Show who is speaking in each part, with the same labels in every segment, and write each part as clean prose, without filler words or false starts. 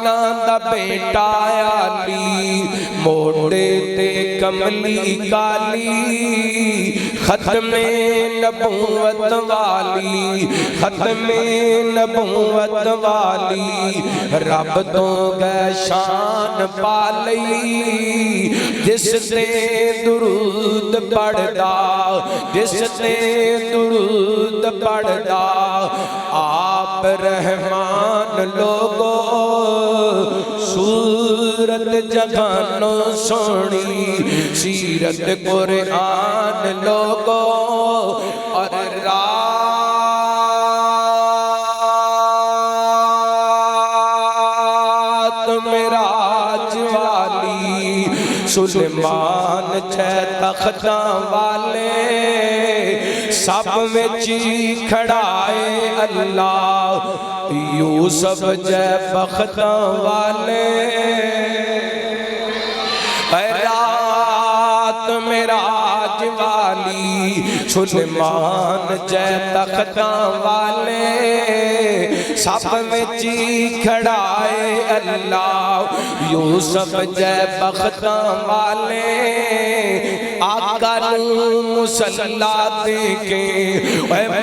Speaker 1: आमना दा बेटा आली, मोड़े ते कमली काली, खत्मे नबूवत वाली, खत्मे नबूवत वाली, रब तो गै शान पा लई। जिस ते दुरूद पढ़दा, जिस ते दुरूद पढ़दा, आप रहमान लोगो, सूरत जगानो सोनी, सीरत कुरान लोगो, और सुलेमान छह तख्ता वाले, सब विच खड़ाए अल्लाह, यूसुफ जै बख्ता वाले। रात मेराज वाली, सुलेमान जै तख्ता वाले, सब विच खड़ाए अल्लाह, यूसुफ जै बख्ता वाले। आका नू मुसल्ला दे के,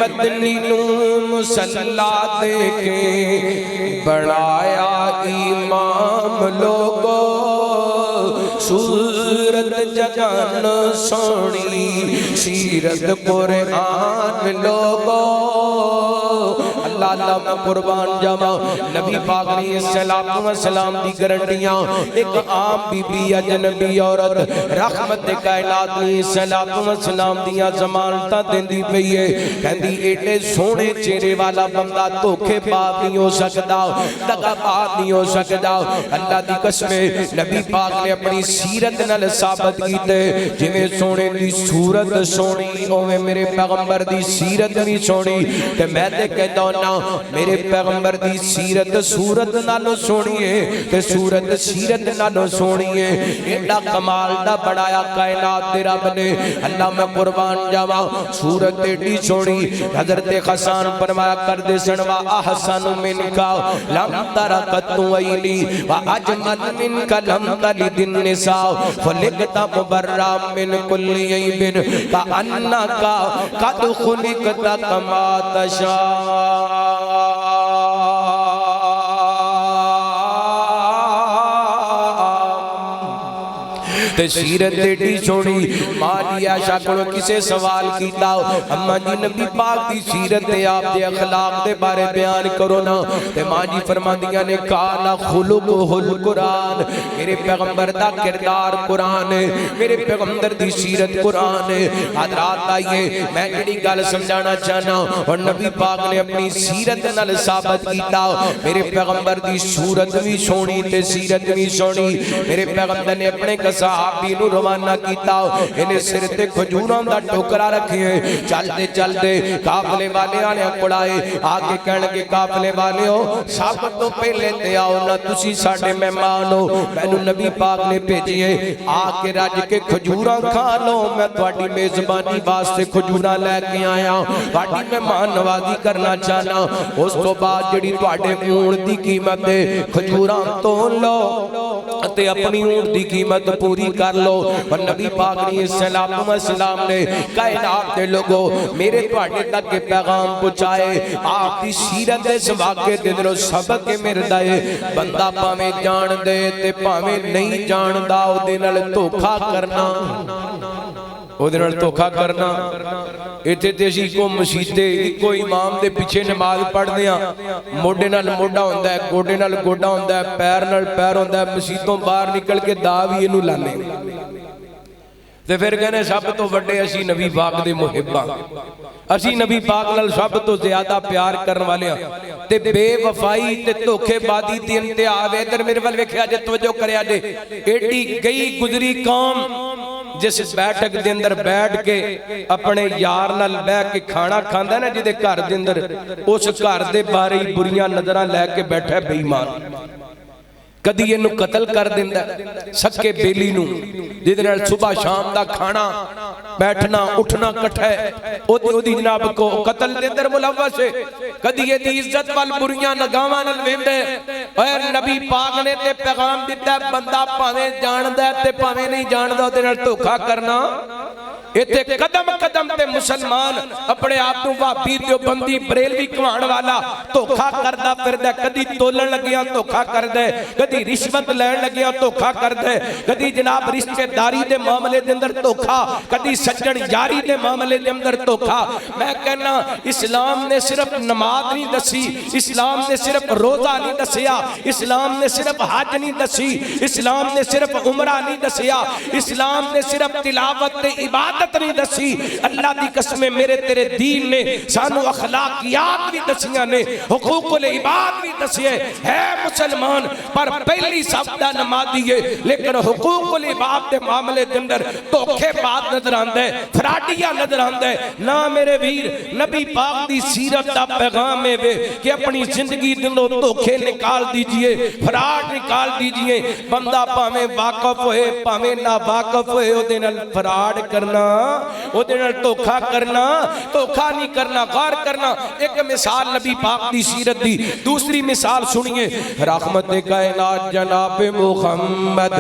Speaker 1: मदनी नू मुसल्ला दे के, बनाया इमाम लोगो, सूरत जगान सोनी, सीरत कुरान लोगो। अल्लाह अल्लाह मैं कुर्बान जावा। नबी पाक ने सलाम दी गारंटियां एक आम बीबी अजनबी औरत रहमत कायनात ने सलाम दियां जमानतां देंदी पई है। कहंदी एडे सोहने चेहरे वाला बंदा धोखेबाज नहीं हो सकदा, दगाबाज नहीं हो सकदा। अल्लाह दी कसम नबी पाक ने अपनी सीरत नाल साबित कीते, जिवें सोहने दी सूरत सोहनी ओवें मेरे पैगंबर दी सीरत भी सोहनी। ते मैं ते कहदा ना मेरे पैगंबर दी सीरत सूरत नालों सोहनी है ते सूरत सीरत नालों सोहनी है। एडा कमाल दा बनाया कायनात दे रब ने। अल्लाह मैं कुर्बान जावा, सूरत एडी सोहनी। हजरत हसन फरमाया करदे सन वा अहसन मिनका लम तरा कतु अइली वा अजमल मिनका लम तलिदिन निसा फलिकता मुबर्रा मिन कुल्ली अइबिन का अन्नका कद खुलिकता कमा तशा। सीरत एडी सोहनी। मां आयशा कोलों किसे सवाल कीता, अम्मा जी नबी पाक दी सीरत ते आप दे अखलाक दे बारे बयान करो ना। ते मां जी फरमांदियां ने काला खुलुकुल कुरान, मेरे पैगंबर दा किरदार कुरान है, मेरे पैगंबर दी सीरत कुरान है। हजरात आइए मैं जेड़ी गल समझाना चाहना, और नबी पाक ने अपनी सीरत नाल साबित कीता मेरे पैगंबर दी सूरत भी सोहनी ते सीरत भी सोहनी। मेरे पैगंबर ने अपने सहाबी नू रवाना कीता, इन्हें सिर ते खजूरां दा टोकरा रखे। चलते चलते काफले वाले आने कोल आए, आके कहण लगे काफले वाले हो सब तो पहले ते आओ ना, तुसी साडे मेहमान हो, मैनू नबी पाक ने भेजिए आके रज के खजूरां खा लो। मैं तुहाडी मेजबानी वास्ते खजूरां लैके आया, तुहाडी मेहमान नवाजी करना चाहना। उस तो बाद जिहड़ी तुहाडे ऊंट दी कीमत है खजूरां तोल लो ते अपनी ऊंट दी कीमत पूरी कर लो। और नबी पाक ने सलाम ने कायनात के लोगों मेरे तुहाडे तक के पैगाम पहुंचाए। आपकी सीरत इस वाक़े दे दिलों सबक मिलदा है। बंदा भावें जान दे ते भावें नहीं जानदा, ओदे नाल धोखा करना, ओदे नाल धोखा करना। इत्थे ते असीं को मसीते इको इमाम दे पिछे नमाज पढ़दे हां, मोढे नाल मोढा हुंदा है, गोडे नाल गोडा हुंदा है, पैर नाल पैर हुंदा है। मसीतों बाहर निकल के दा भी इनू लाने ते फिर कहने सब तो वड्डे असीं नबी पाक दे मुहिब्बां, असीं नबी पाक नाल सब तो ज्यादा प्यार करन वाले हां। ते बेवफाई ते धोखेबाजी दी इंतहा। इधर मेरे वाल वेखिया जे, तवज्जो करिया जे, एडी गई गुजरी कौम जिस बैठक दे अंदर बैठ के अपने यार नाल बैठ के खाना खांदा ना, जिहदे घर दे अंदर उस घर दे बारे ही बुरियां नजरां लैके बैठा बेईमान। कदी इनू कतल कर दिंदा सके बेली नू, जिहदे नाल सुबह शाम दा खाना बैठना उठना इकट्ठा है, ओदी जनाब को कतल दे अंदर मुलव्वस है। कदी एदी इज्जत वाल बुरियां नगावां नाल वेंदे। और नबी पाक ने ते पैगाम दिता, बंदा भावें जानदा है ते भावें नहीं जानदा, ओदे नाल धोखा करना। इत्थे कदम कदम ते मुसलमान अपने आप को भाभी देवबंदी बरेलवी कहवाण वाला धोखा करदा फिरदा। कदी तोलन लगिया धोखा करदा, कदी रिश्वत लैण लगिया धोखा करदा, कदी जनाब रिश्तेदारी दे मामले दे अंदर धोखा, कदी सज्जन यारी दे मामले दे अंदर धोखा। मैं कहना इस्लाम ने सिर्फ नमाज नहीं दसी, इस्लाम ने सिर्फ रोजा नहीं दसिया, इस्लाम ने सिर्फ हज नहीं दसी, इस्लाम ने सिर्फ उमरा नहीं दसिया, इस्लाम ने सिर्फ तिलावत ते इबादत नहीं दसी। अल्लाह दी कसम मेरे तेरे दीन ने सानू अखलाकियात भी दसियां ने, हुकूकुल इबाद भी दसिए है मुसलमान पर पहली सबदा नमाजी है, लेकिन हुकूकुल इबाद के मामले के अंदर धोखेबाज नजर आंदा है, फराडिया नजर आंदा है। ना मेरे वीर नबी पाक दी सीरत दा पैगाम है वे कि अपनी जिंदगी दिलों धोखे निकाल दीजिए, फराड निकाल दीजिए। बंदा भावें वाकफ होए भावें ना वाकफ होए, ओदे नाल फराड करना, ओदे नाल धोखा करना, धोखा नहीं करना, गौर करना। एक मिसाल नबी पाक दी सीरत दी, दूसरी मिसाल सुनिए। रहमत कायनात जनाब मुहम्मद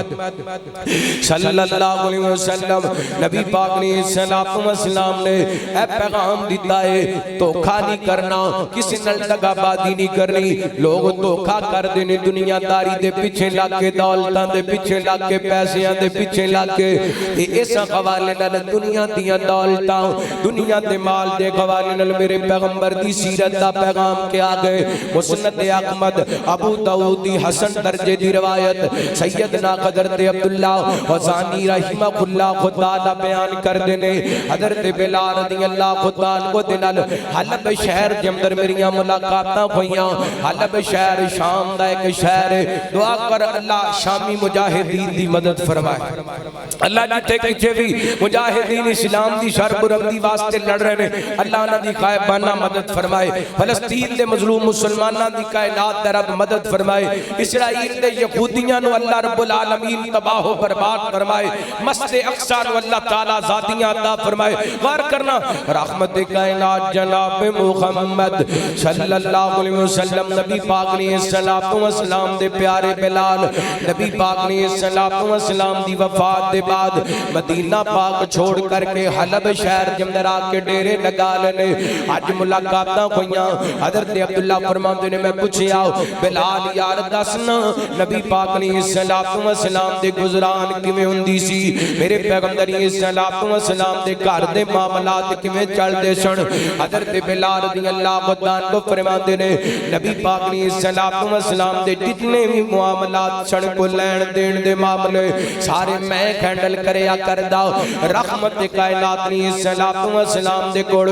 Speaker 1: सल्लल्लाहु अलैहि वसल्लम नबी पाक ने सलातो व सलाम ने ए पैगाम दिता है, धोखा नहीं करना, किसी नाल दगाबाजी नहीं करनी। लोग धोखा करदे ने दुनियादारी दे पीछे लग के, दौलतां दे पीछे लग के, पैसिਆਂ दे पीछे लग के। इस हवाले नाल दुनिया दियां दौलतां, दुनिया दे माल दे हवाले नाल मेरे पैगंबर दी सीरत दा पैगाम क्या गए। मुस्नद अहमद अबू दाऊद दी हसन दर्जे दी रिवायत सैयदना हजरत अब्दुल्लाह हज़ानी रहमहुल्लाह खुदा दा बयान करदे ने, हजरत बिलाल रज़ियल्लाहु अन्हु दे नाल हलब शहर दे अंदर मेरियां मुलाकातां होईयां। हलब शहर शाम दा एक शहर है, दुआ कर अल्लाह शामी मुजाहिदीन दी मदद फरमाए। अल्लाह जिथे किथे भी मुजाहिदीन इस्लाम दी शरबुलंदी वास्ते लड़ रहे ने, अल्लाह उन्हां दी गायबाना मदद फरमाए। फलस्तीन दे मजलूम मुसलमानां दी कायनात दे रब मदद फरमाए। इसराइल दे यहूदियां नु अल्लाह रब्बुल आलमीन तबाह व बर्बाद फरमाए। मस्जिद अक्सा नु अल्लाह ताला ज़ातियां अता फरमाए। गौर करना, रहमत कायनात जनाब मुहम्मद सल्लल्लाहु अलैहि वसल्लम नबी पाक ने सलातो व सलाम दे प्यारे बिलाल नबी पाक ने सलातो व सलाम दी वफात दे बाद मदीना पाक छोड़ करके हलब शहर के अंदर आके डेरे लगा लेने। अज मुलाकातां होईयां। हजरत अब्दुल्ला फरमांदे ने, मैं पूछया बिलाल यार दसना नबी पाक ने सलातो व सलाम दे गुजरान किवें हुंदी सी, मेरे पैगंबर ने सलातो व सलाम दे घर दे मामलात किवें चलदे सन। हजरत बिलाल रज़ियल्लाहु अन्हु फरमांदे ने, नबी पाक ने सलातो व सलाम दे जितने भी मामलात सन को लैण देण दे मामले सारे मैं हैंडल करया करदा। रहमत कायनात ने सलातो व सलाम दे कोल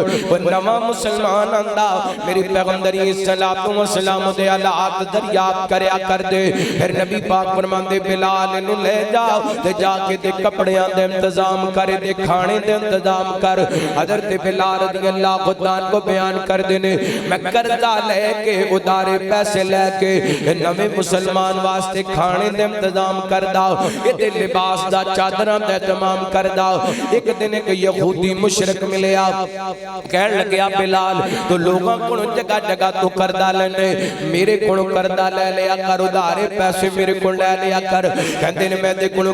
Speaker 1: नवा मुसलमान आंदा, मेरे पैगंबर ने सलातो व सलाम दे हालात दरियाफ्त करया कर दे। फिर नबी पाक फरमांदे बिलाल नु ले जाओ ते जाके दे कपड़ियां दे इंतजाम कर, दे खाने दे इंतजाम कर। हजरत बिलाल रज़ियल्लाहु अन्हु बयान कर दे ने, मैं कर्जा लेके उधारे पैसे लेके नवे मुसलमान वास्ते खाने दे इंतजाम करदा, इहदे लिबास दा चादरां दा इंतजाम करदा। एक दिन एक यहूदी मुशरिक मिलया, कहन लग्या बिलाल तो लोगों को जगह जगह तो करदा लेने, मेरे को करदा ले लिया कर, उधारे पैसे मेरे को ले लिया कर। कहंदे ने मैं ते कोलों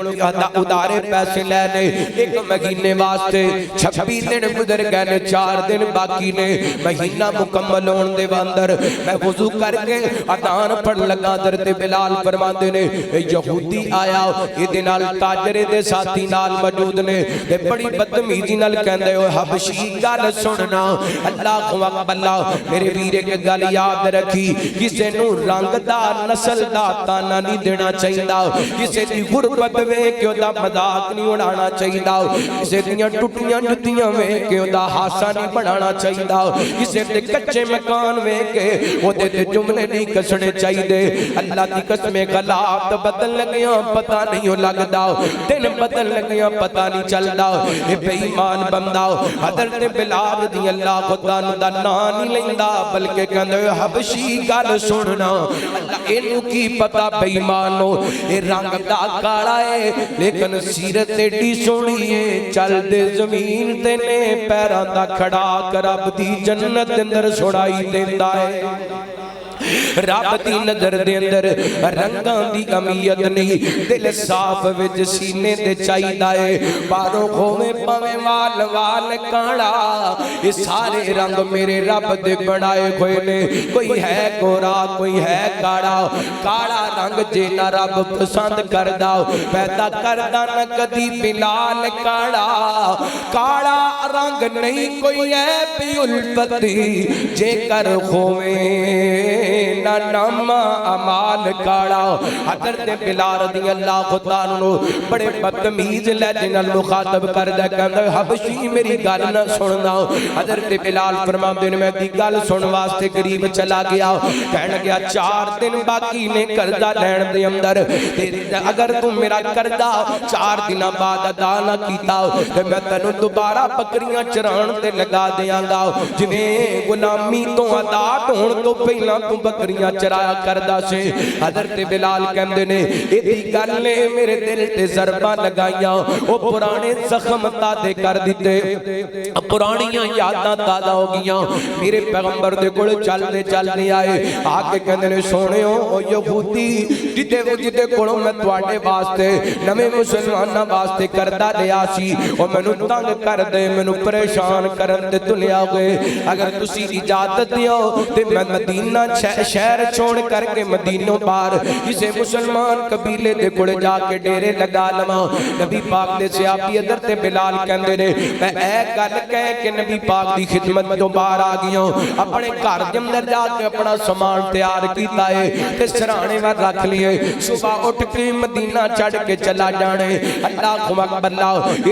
Speaker 1: उधारे पैसे लेने, एक महीने वास्ते 26 दिन गुजर गए ने, 4 दिन बाकी ने महीना मुकम्मल होने दे अंदर मैं वुजू करके अजान पढ़ लगा। हज़रत बिलाल फरमांदे ने यहूदी आया, इहदे नाल ताजरे दे साथी नाल मौजूद ने, ते बड़ी बदतमीजी नाल कहंदे ओ हबशी गल सुनना, अल्लाह अकबर। मेरे वीर एक गल याद रखी, किसे नू रंग दा नस्ल दा ताना नहीं देना चाहिए, किसे दी गुरबत वेख के ओदा मजाक नहीं उड़ाना चाहिए, किसे दियां टुटियां जुत्तियां वेख के ओदा हासा नहीं बनाना चाहिए, किसे दे कच्चे मकान वेख के ओदे ते जुमले नहीं कसने चाहिए। अल्लाह दी कसम हालात बदल लगियां पता नहीं लगदा, दिन बदल लगियां पता नहीं चलदा। ये बेईमान बंदा हज़रत बिलाल रज़ियल्लाहु अन्हु दा नाम नहीं लेंदा बल्कि कहंदे हबशी गल सुनना अल्लाह इनू की पता बेईमानो ये रंग दा काला है लेकिन सीरत एडी सोहनी है चलदे जमीन ते ने पैरां दा खड़ा कर रब दी जन्नत दे अंदर छुड़ाई देंदा है रब दी नजर दे अंदर रंगां दी अमीयत नहीं दिल साफ विच सीने ते चाहिदा है बारों होवे भावें वाल वाल काला ये सारे रंग मेरे रब दे बनाए होए ने कोई है गोरा कोई है काला काला रंग जे ना रब पसंद करदा पैदा करदा ना कदी बिलाल काला काला रंग नहीं कोई है पिउलपति जे कर होवे ना नाम अमाल काला हज़रत बिलाल रज़ियल्लाहु अन्हु बड़े बदतमीज लहजे नाल मुखातब करदा कहंदा हबशी मेरी गल ना सुनना हज़रत बिलाल फरमांदे ने मैं दी गल सुन वास्ते करीब चला गया कहन गया 4 दिन बाकी ने करदा लैण दे अंदर अगर तू मेरा करदा 4 दिन बाद अदा ना कीता ते मैं तैनू दोबारा बकरियां चराण ते लगा देंगा जिवें गुलामी तो आजाद होण तो पहला तू बकरियां चराया करदा से हज़रत बिलाल कहंदे ने इदी गल ने मेरे दिल ते ज़रबा लगाइयां ओ पुराने जख्म ताज़े कर दिते पुरानियां यादां ताज़ा हो गईयां मेरे पैगंबर दे कोल चलदे चलदे आए आके कहंदे ने सोहणियो ओ यहूदी जिदे कोलों मैं तुहाडे वास्ते नवे मुसलमानां वास्ते करदा लिया सी ओ मैनू तंग कर दे मैनू परेशान करन ते तुलिया गए अगर तुसी इजाजत दियो ते मैं मदीना शहर छोड़ करके मदीनों पार किसी मुसलमान कबीले दे कोल जाके डेरे लगा लवां नबी पाक दे सहाबी हज़रत बिलाल कहंदे ने मैं ए गल कह के नबी पाक दी खिदमत तो बाहर आ गया अपने घर दे अंदर जाके अपना सामान तैयार कीता है ते सराणे वाल रख लिए सुबह उठ के मदीना चढ़ के चला जाने अल्लाहु अकबर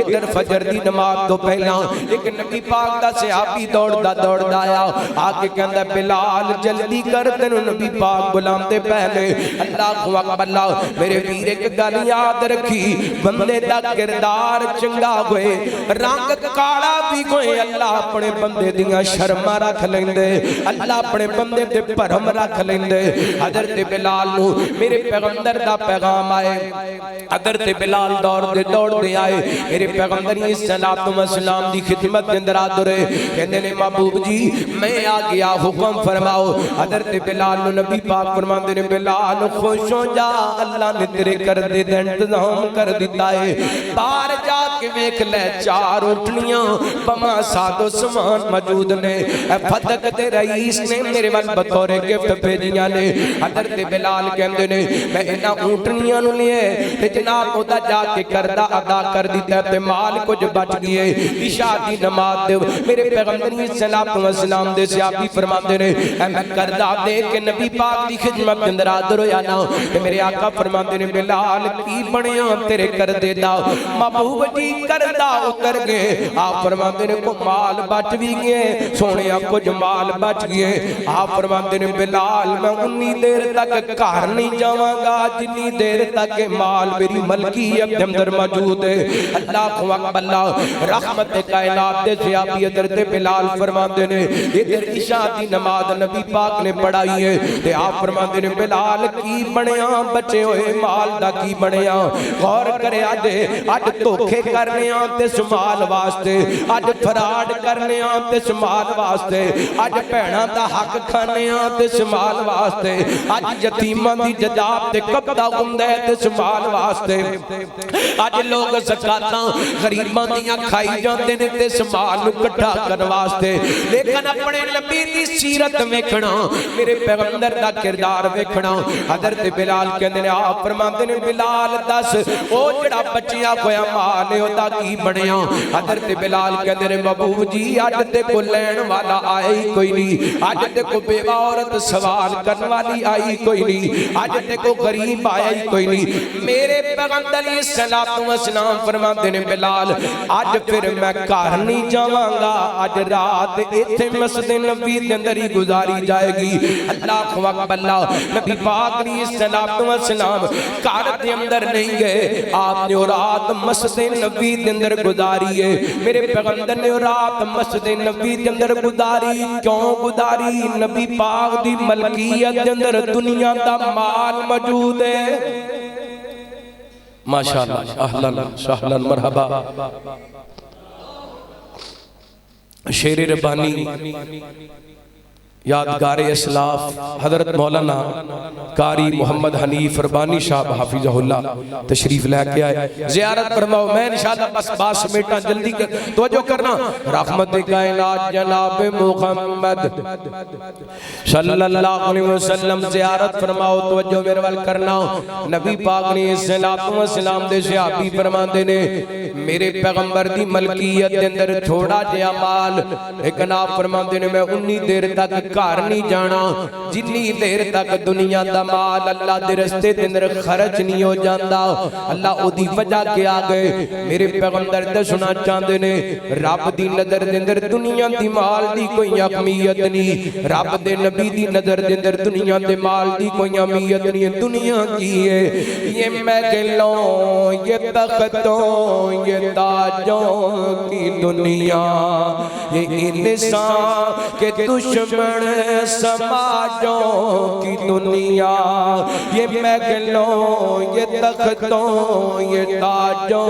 Speaker 1: इधर फजर दी नमाज तो पहला एक नबी पाक दा सहाबी दौड़दा आया आके कहंदा बिलाल जल्दी कर तेनू नबी पाक बुलांदे पहले अल्लाहु अकबर मेरे वीर एक गल याद रखी बंदे दा किरदार चंगा होए रंग काला भी होए अल्लाह अपने बंदे दियां शर्मा रख लेंदे अल्लाह अपने बंदे ते भरम रख लेंदे हज़रत बिलाल नू मेरे पैगंबर दा पैगाम आए हज़रत बिलाल दौड़दे आए मेरे पैगंबर सल्लल्लाहु अलैहि वसल्लम दी खिदमत दे अंदर आदरे कहंदे ने महबूब जी मैं आ गया हुक्म फरमाओ हज़रत बिलाल नबी पाक फरमाते ने बिलाल खुश हो जा अल्लाह ने तेरे कर दे इंतजाम कर दिता है बाहर जाके वेख ले 4 ऊँटनियां बमा सादो समान मौजूद ने फतक ते रईस ने मेरे वाल बतौर गिफ्ट भेजियां ने हज़रत बिलाल कहंदे ने मैं इन्हां ऊँटनियां नु लिए ते जनाब ओदा जाके करदा अदा कर दिता ते माल कुछ बच गए इशा दी नमाज दे मेरे पैगंबर सल्लल्लाहु अलैहि वसल्लम दे सहाबी फरमाते ने मैं करदा देख के नबी पाक दी खिदमत के अंदर हाजिर होया ना ते मेरे आका फरमाते ने बिलाल की बनया तेरे कर दे दा महबूब जी करदा उतर गए आप फरमाते ने को माल बच भी गए सोनिया कुछ माल बच गए आप फरमाते ने बिलाल मैं उन्नी देर तक घर नहीं जावांगा जितनी देर तक माल मेरी मलकियत के अंदर मौजूद है अल्लाहु अकबर रहमत कायनात दे सहाबी हज़रत बिलाल फरमाते ने इधर इशा दी नमाज नबी पाक ने पढ़ाई है ते आप फरमाते ने बिलाल की बनया बचे हुए माल दा की बनया गौर करे अज धोखे करने ते समाल वास्ते अज फराड करने ते समाल वास्ते अज भैणां दा हक खाने ते समाल वास्ते अज यतीमां दी जदाब ते कब्जा हुंदा है ते समाल वास्ते अज लोग ज़कातां गरीबां दियां खाई जांदे ने ते समाल नूं इकट्ठा करन वास्ते लेकिन अपने नबी दी सीरत वेखना मेरे पैगंबर दा किरदार वेखना हज़रत बिलाल कहंदे ने आप फरमांदे ने बिलाल दस ओ जेड़ा बचिया होया माल है ओदा की बनया हज़रत बिलाल कहंदे ने महबूब जी अज ते को लैण वाला आया ही कोई नहीं अज ते को बेवा औरत सवाल करने वाली आई कोई नहीं अज ते को गरीब आया ही कोई नहीं मेरे पैगंबर सल्लल्लाहु अलैहि वसल्लम फरमांदे ने बिलाल अज फिर मैं घर नहीं जावांगा अज रात इत्थे मस्जिद नबी दे अंदर ही गुजारी जाएगी अल्लाह अकबर। नबी पाक ने सलातो व सलाम घर दे अंदर नहीं गए, आपने वो रात मस्जिद नबी दे अंदर गुजारी है। मेरे पैगंबर ने वो रात मस्जिद नबी दे अंदर गुजारी, क्यों गुजारी? नबी पाक दी मलकियत दे अंदर दुनिया दा माल मौजूद है। माशाअल्लाह, अहलन सहलन मरहबा। शेर रब्बानी यादगार इस्लाफ हजरत मौलाना कारी मोहम्मद हनीफ रब्बानी साहब हाफिज़हुल्लाह तशरीफ लेके आए, ज़ियारत फरमाओ। मैं इंशाअल्लाह बस बात समेटा, जल्दी कर तवज्जो करना। रहमत कायनात जनाब मुहम्मद सल्लल्लाहु अलैहि वसल्लम ज़ियारत फरमाओ, तवज्जो मेरे वाल करना। नबी पाक ने सलातो व सलाम दे सहाबी फरमाते ने मेरे पैगंबर दी मलकियत दे अंदर थोड़ा जिहा माल, लेकिन आप फरमाते ने मैं उन्नी देर तक घर नहीं जाना जिन्नी देर तक दुनिया दा माल अल्लाह दे रस्ते दे अंदर खर्च नहीं हो जाता। अल्लाह ओदी वजह क्या गए? मेरे पैगंबर दसना चाहते ने रब दी नजर दे अंदर दुनिया दी माल दी कोई अहमियत नहीं, रब दे नबी दी नजर दे अंदर दुनिया दे माल दी कोई अहमियत नहीं। दुनिया की है ये महलों, ये तख्तों, ये ताजों की दुनिया, ये इंसान के दुश्मन समाजों की दुनिया, ये महलों, ये तख्तों, ये ताजों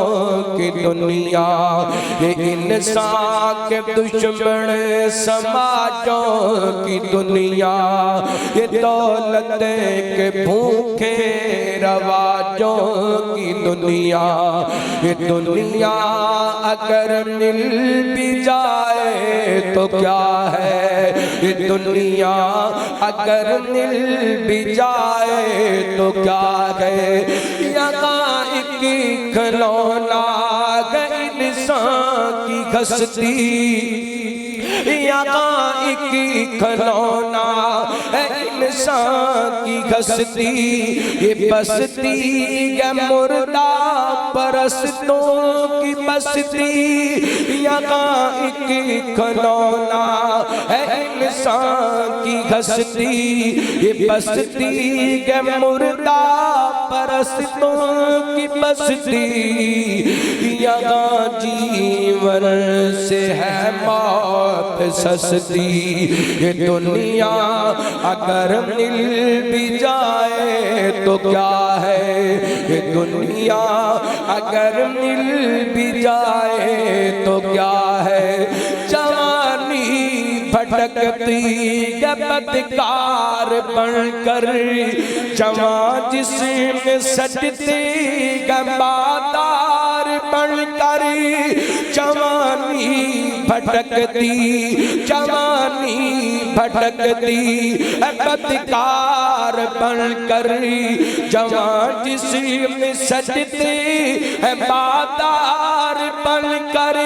Speaker 1: की दुनिया, ये इंसान के दुश्मन समाजों की दुनिया, ये दौलत के भूखे रवाजों की दुनिया, ये दुनिया अगर मिल भी जाए तो क्या है, ये दुनिया अगर मिल भी जाए तो क्या है। यहाँ एक खिलौना इंसान की हस्ती, यहाँ एक खिलौना इंसान की हस्ती, ये बस्ती है मुर्दा परस्तों की बस्ती। यहाँ एक खिलौना है इंसान की हस्ती, ये बस्ती है मुर्दा परस्तों की बस्ती। यहाँ जीवन से है मौत सस्ती, ये दुनिया अगर मिल भी जाए तो क्या है, ये दुनिया अगर मिल भी जाए तो क्या है। जवानी भटकती बदकार बनकर, जवां जिसमें सजते गंबादार बनकर, जवानी भटकती, जवानी भटकती बदकार बनकर, जवां जिसमें सजते हैं बादार बनकर।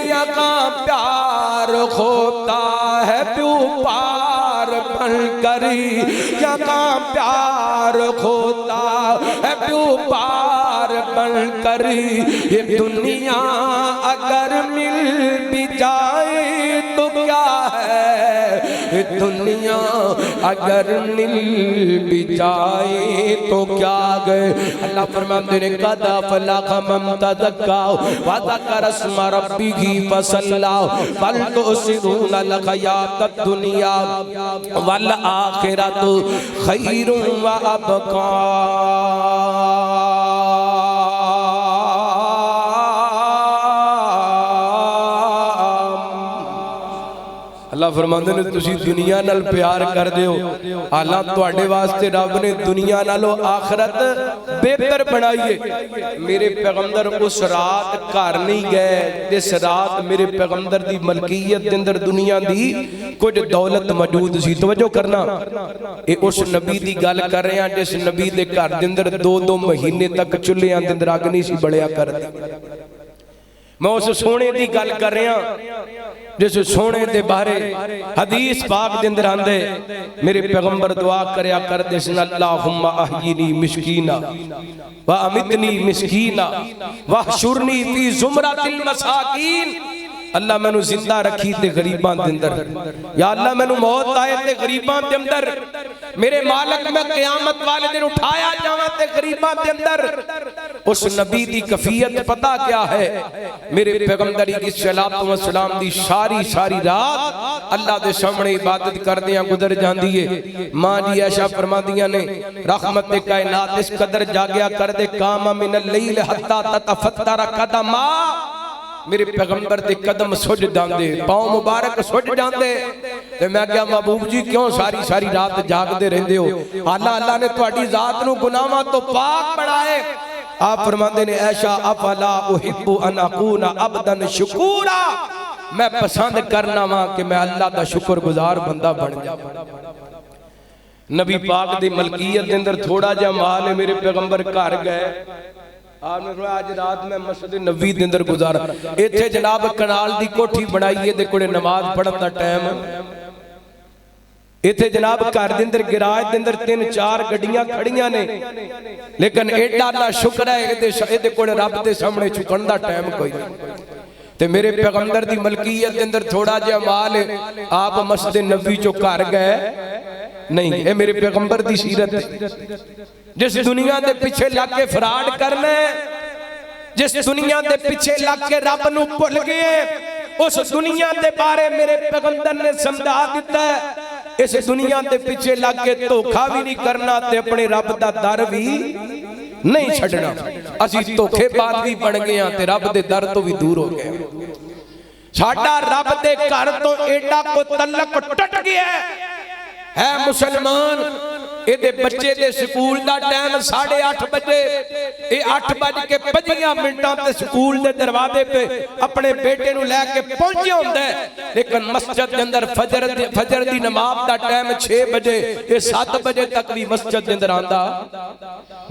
Speaker 1: यहाँ प्यार होता है प्यार बनकर, यहाँ प्यार होता है प्यार बनकर। ये दुनिया अगर मिल भी जाए तो क्या है, ये दुनिया अगर मिल भी जाए तो क्या गए। अल्लाह फरमाते हैं कदा फलाह मन तज़क्का व ज़करा अस्मा रब्बिही फसल्ला बल तुसिरून अल हयातद दुनिया वल आखिरतु खैरुन व अबका। अल्लाह फरमाते ने तुसी दुनिया नाल प्यार कर दियो, हालां तुहाडे वास्ते रब ने दुनिया नालों आखिरत बेहतर बनाई है। मेरे पैगंबर उस रात घर नहीं गए जिस रात मेरे पैगंबर दी मलकियत दे अंदर दुनिया दी कुछ दौलत मौजूद सी। तवज्जो करना, ये उस नबी दी गल कर रहे हैं जिस नबी दे घर दे अंदर 2-2 महीने तक चुल्हियां दे अंदर अग नहीं सी बलिया करदी। मैं उस सोने की गल कर रहा जिस सोने के बारे हदीस पाक के अंदर आंदे मेरे पैगंबर दुआ करया करदे सन अल्लाहुम्मा अहयिनी मिस्कीना व अमितनी मिस्कीना वहशुरनी फी जुमरतिल मसाकीन। अल्लाह मैनू जिंदा रखी ते गरीबां दे अंदर, या अल्लाह मैनू मौत आए ते गरीबां दे अंदर, मेरे मालिक मैं क़यामत वाले दिन उठाया जावां ते गरीबां दे अंदर। उस नबी दी कफियत पता क्या है? मेरे पैगंबर की सलातो व सलाम दी सारी सारी रात अल्लाह दे सामने इबादत करदियां गुजर जांदी है। मां जी आयशा फरमादियां ने रहमत कायनात इस कदर जागया कर दे कामा मिनल लैल हत्ता ततफत्तर कदमा, मेरे पैगंबर दे कदम सुज जांदे, पांव मुबारक सुज जांदे। ते मैं क्या महबूब जी क्यों सारी सारी रात जागदे रहंदे हो? अल्लाह ने तुहाडी जात नू गुनाहां तो पाक बनाए। आप फरमाते ने ऐशा अफला उहिब्बु अन अकूना अब्दन शुकूरा, मैं पसंद करना वा कि मैं अल्लाह दा शुक्रगुजार बंदा बन जावां। नबी पाक दी मलकियत दे अंदर थोड़ा जा माल है, मेरे पैगंबर घर गए, आपने आज रात में मस्जिद नबी दे अंदर गुजारा। इत्थे जनाब कनाल दी कोठी बनाई है, दे कोले नमाज पढ़न दा टाइम। इत्थे जनाब घर दे अंदर गिराज दे अंदर 3-4 गड्डियां खड़ियां ने, लेकिन एडा अल्लाह शुक्र है इहदे कोले रब दे सामने झुकण दा टाइम कोई नहीं। ते मेरे पैगंबर दी मलकियत दे अंदर थोड़ा जिहा माल है, आप मस्जिद नबी चो घर गए नहीं। ये मेरे पैगंबर दी सीरत है। जिस दुनिया दे पीछे लग के फराड करना है, जिस दुनिया दे पीछे लग के रब नू भुल गए, उस दुनिया दे बारे मेरे पैगंबर ने समझा दिता है। इस दुनिया दे पीछे लग के धोखा भी नहीं करना ते अपने रब दा दर भी नहीं छड़ना। असी धोखेबाज भी बन गए हैं ते रब दे दर तो भी दूर हो गए। साडा रब दे घर तो एडा को तलक टट गया है मुसलमान। ये बच्चे दे स्कूल दा टाइम 8:30 बजे, ये 8:25 ते स्कूल दे दरवाजे पे अपने बेटे नू लेके पहुंचे होंदा है, लेकिन मस्जिद के अंदर फजर दी नमाज दा टाइम 6 बजे, ये 7 बजे तक भी मस्जिद के अंदर आंदा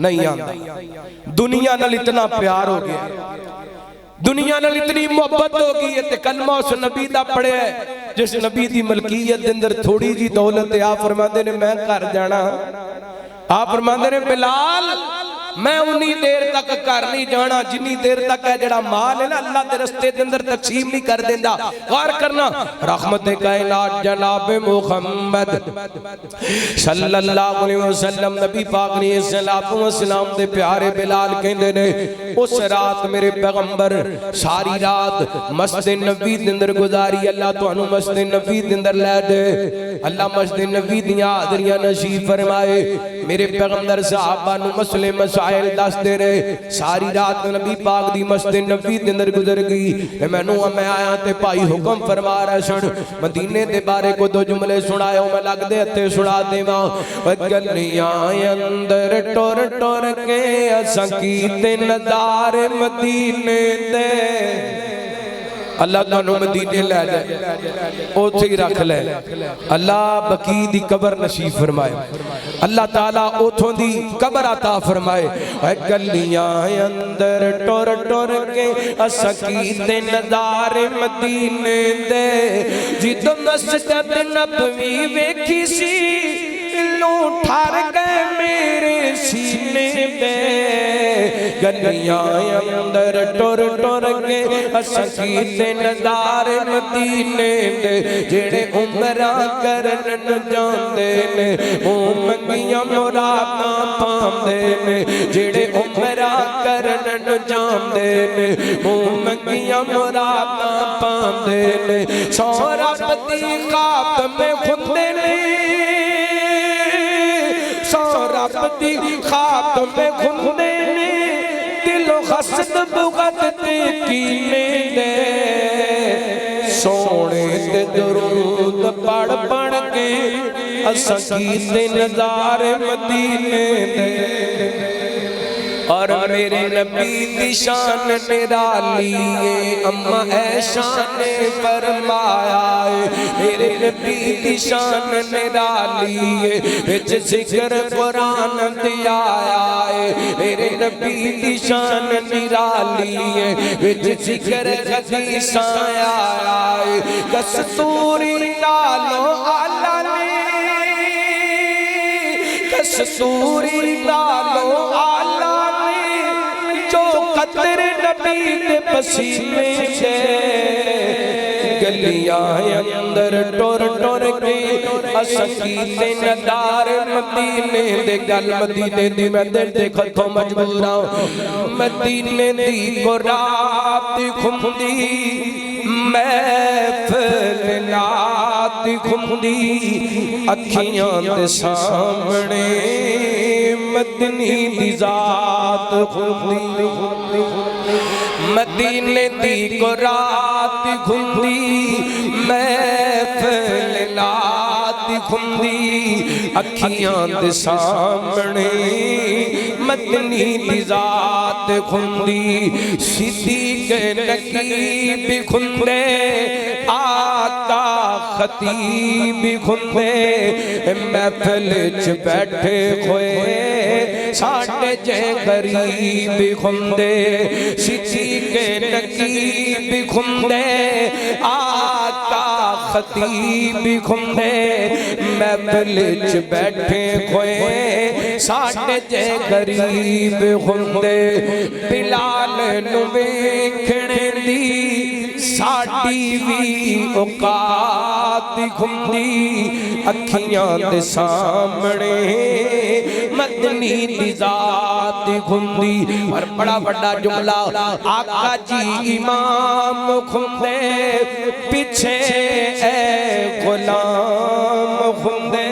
Speaker 1: नहीं आंदा। दुनिया नाल इतना प्यार हो गया, दुनिया नाल इतनी मोहब्बत हो गई है ते कलमा उस नबी दा पढ़िया है जिस नबी दी मलकियत दे अंदर थोड़ी जी दौलत है। आप फरमाते ने मैं घर जाना, आप फरमाते ने बिलाल मैं उन्नी देर तक घर नहीं जाना जिन्नी देर तक है जड़ा माल है ना अल्लाह के रस्ते के अंदर तकसीम नहीं कर देंदा। गौर करना, रहमत कायनात जनाब मुहम्मद सल्लल्लाहु अलैहि वसल्लम नबी पाक ने सलातो व सलाम दे प्यारे बिलाल कहंदे ने उस रात मेरे पैगंबर सारी रात मस्जिद नबी दे अंदर गुजारी। अल्लाह तुहानू मस्जिद नबी दे अंदर ले दे, अल्लाह मस्जिद नबी दी हाज़रियां नसीब फरमाए। मेरे पैगंबर सहाबा नु मसले मसाइल दसदे रहे। सारी रात नबी पाक दी मस्जिद नबी दे अंदर गुजर गई। मैं आया ते भाई हुक्म फरमा रहा सुन, मदीने दे बारे को 2 जुमले सुनायो, मैं लगदे हत्थे सुना देवां। गलियां अंदर टुर टुर के असां कीते नज़ारे मदीने दे। अल्लाह तुहानू मदीने लै जाए, उत्थे ही रख ले। अल्लाह बकी दी कबर नसीब फरमाए, अल्लाह ताला उथों दी कबर अता फरमाए। गलियां अंदर टुर टुर के असां कीते नज़ारे मदीने दे, जिदों मस्जिद नबवी वेखी सी लू ठर गए मेरे सीने पे। गलियां अंदर टुर टुर के असां कीते नज़ारे मदीने दे, जेड़े उमरा करन जांदे ने ओ मंगियां मुरादां पांदे ने, जेड़े उमरा करन जांदे ने ओ मंगियां मुरादां पांदे ने। सौ रब दी खात में खुंदे ने, सौ रब दी खात में खुंदे ने, दिलो हसद बुगत ते कीने दे। सोने ते दरूद पढ़ पढ़ के असां कीते नज़ारे मदीने दे। और मेरे नबी दी शान निराली है, अम्मा ऐशा ने फरमाया है। मेरे नबी दी शान निराली है, विच जिक्र कुरान दिया है। मेरे नबी दी शान निराली है, विच जिक्र हदीस आया है। कस्तूरी नालों आला ने, कस्तूरी नालों आला कतर नबी दे पसीने से गलियां अंदर टुर टुर के असकीते नदार मदीने दे गल मदीने दी मैं दिल दे खतों मजबूर हां मदीने दी को रात खुंदी महफिल नात खुंदी अखियां दे सामने मदनी दी जात खुंदी मदीने दी को रात खुंदी महफिल नात खुंदी अखियां दे सामने मदनी दी जात खुंदी सिद्दीक नकीब खुंदे आका खतीब खुंदे महफिल च बैठे होए साढ़े जे गरीब खुंदे सिद्दीक नकीब खुंदे आका खतीब खुंदे महफिल च बैठे होए साढ़े जे गरीब खुंदे बिलाल नूं वेखणे दी साडी भी औकात खुंदी अखियां दे सामने मदनी दी जात खुंदी। और बड़ा बड़ा जुमला आका जी इमाम खुंदे पीछे ए गुलाम खुंदे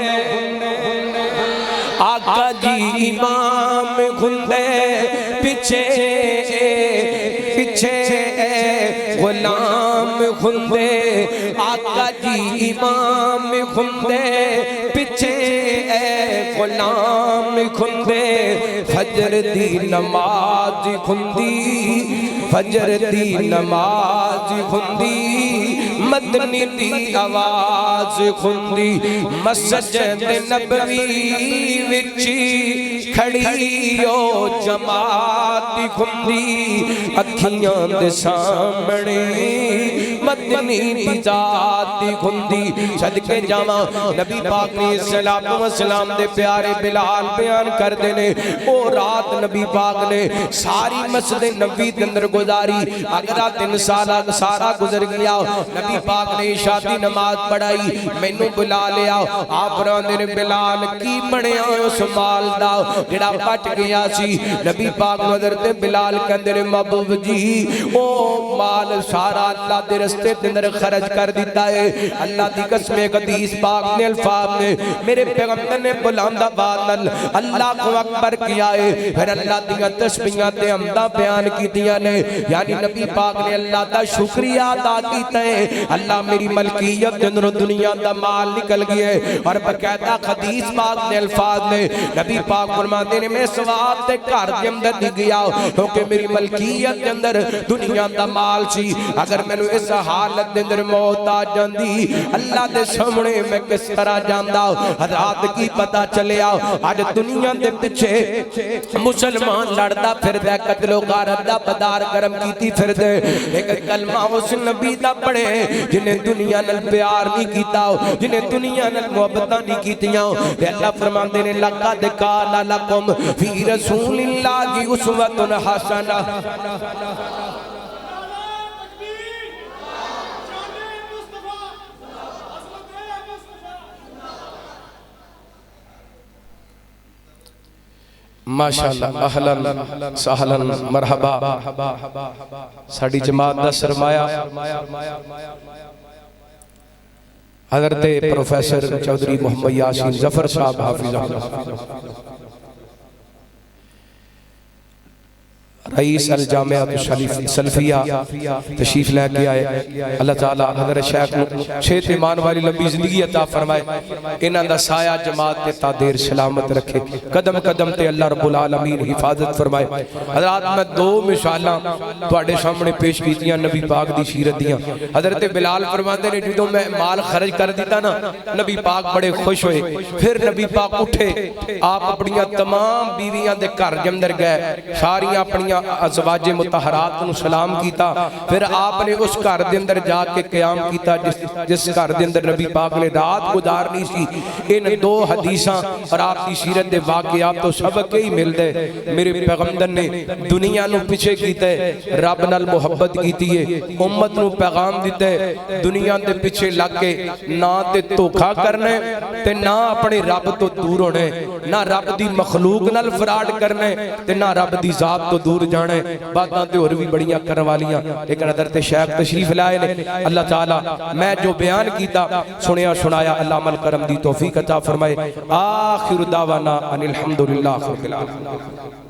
Speaker 1: आका जी इमाम खुंदे पीछे पीछे गुलाम खुंदे आका जी इमाम खुंदे पीछे गुलाम खुंदे फजर दी नमाज खुंदी फजर दी नमाज खुंदी मदनी दी आवाज खुंदी मस्जिद नबवी विच खड़ी ओ जमात खुंदी अखियां दे सामने मदनी दी जात खुंदी। सदके जावा नबी पाक ने सलातो व सलाम दे प्यारे बिलाल बयान करदे ने ओ रात नबी पाक ने सारी मस्जिद नबी दे अंदर गुजारी। अगला 3 साल सारा गुजर गया। नबी पाक ने इशा दी नमाज पढ़ाई मैनू बुला लिया। आप फरमांदे ने बिलाल की बनया उस माल दा जेड़ा बच गया सी। नबी पाक नजर ते बिलाल कहंदे ने महबूब जी ओ माल सारा अल्लाह दे रस्ते दे अंदर खर्च कर दिता है। अल्लाह दी कसम हदीस पाक ने अल्फाज ने मेरे पैगंबर ने बुलंदाबाद नाल अल्लाह को अकबर किया है। फिर अल्लाह दी तस्बीहां ते हमदा बयान कीतियां ने यानी नबी पाक ने अल्लाह दा शुक्रिया अदा कीता है। अल्लाह मेरी मलकियत दे अंदर दुनिया दा माल निकल गया है। और बकायदा हदीस पाक ने अल्फाज ने नबी पाक फरमाते ने मैं सवाब ते घर दे अंदर दी गया क्योंकि मेरी मलकियत दे अंदर दुनिया दा माल सी। अगर मैनू इस हालत दे अंदर मौत आ जांदी अल्लाह दे सामने मैं किस तरह जांदा। रात की पता चलिया अज दुनिया दे पिछे मुसलमान लड़दा फिरदा कत्लो गारत दा बदार गरम कीती फिरदे लेकिन कलमा उस नबी दा पढ़े जिन्हें दुनिया नाल प्यार नहीं कीता जिन्हें दुनिया नाल मोहब्बतां नहीं कीतियां। ते अल्लाह फरमांदे ने लक़द काना लकुम फी रसूलिल्लाहि उसवतुन हसना। माशाअल्लाह अहलन सहलन मरहबा साडी जमात दा सरमाया हज़रत प्रोफेसर चौधरी मोहम्मद यासीन जफर साहब हाफिज़ रईस अल जामिया सल्फिया तशरीफ लेके आए। अल्लाह ताला हज़रत शेख को सेहत ईमान वाली लंबी जिंदगी अता फरमाए। इन्हां दा साया जमात ते तादेर सलामत रखे कदम कदम ते अल्लाह रब्बुल आलमीन हिफाजत फरमाए। हज़रात मैं 2 मिसालां तुहाडे सामने पेश कीतियां नबी पाक दी सीरत दियां। हज़रत बिलाल फरमाते ने जदों मैं माल खर्च कर दिता ना नबी पाक बड़े खुश होए। फिर नबी पाक उठे आप अपनी तमाम बीवियां दे घर दे अंदर गए सारियां अपनी अज़वाजे मुतहरात नूं सलाम कीता, फिर आपने उस घर दे अंदर जाके क़याम कीता जिस घर दे अंदर नबी पाक ने रात गुजारनी सी। इन दो हदीसां और आपकी सीरत दे वाक़ियात तो सबक ही मिलदे। मेरे पैगंबर ने दुनिया नूं पिछे कीते, रब नाल मुहब्बत कीती है, उम्मत नूं पैगाम दिता है, दुनिया दे पिछे लग के ना ते धोखा करना ते ना अपने रब तो दूर होना, ना रब दी मखलूक नाल फराड करना ते ना रब दी जात तो दूर जाना। बातां ते होर भी बड़ियां करन वालियां, लेकिन अदर ते शेख तशरीफ लाए ने। अल्लाह ताला मैं जो बयान कीता सुनिया सुनाया, अल्लाह अमल करम दी तौफीक अता फरमाए। आखिर दावाना अनिल हम्दुलिल्लाह रब्बिल आलमीन।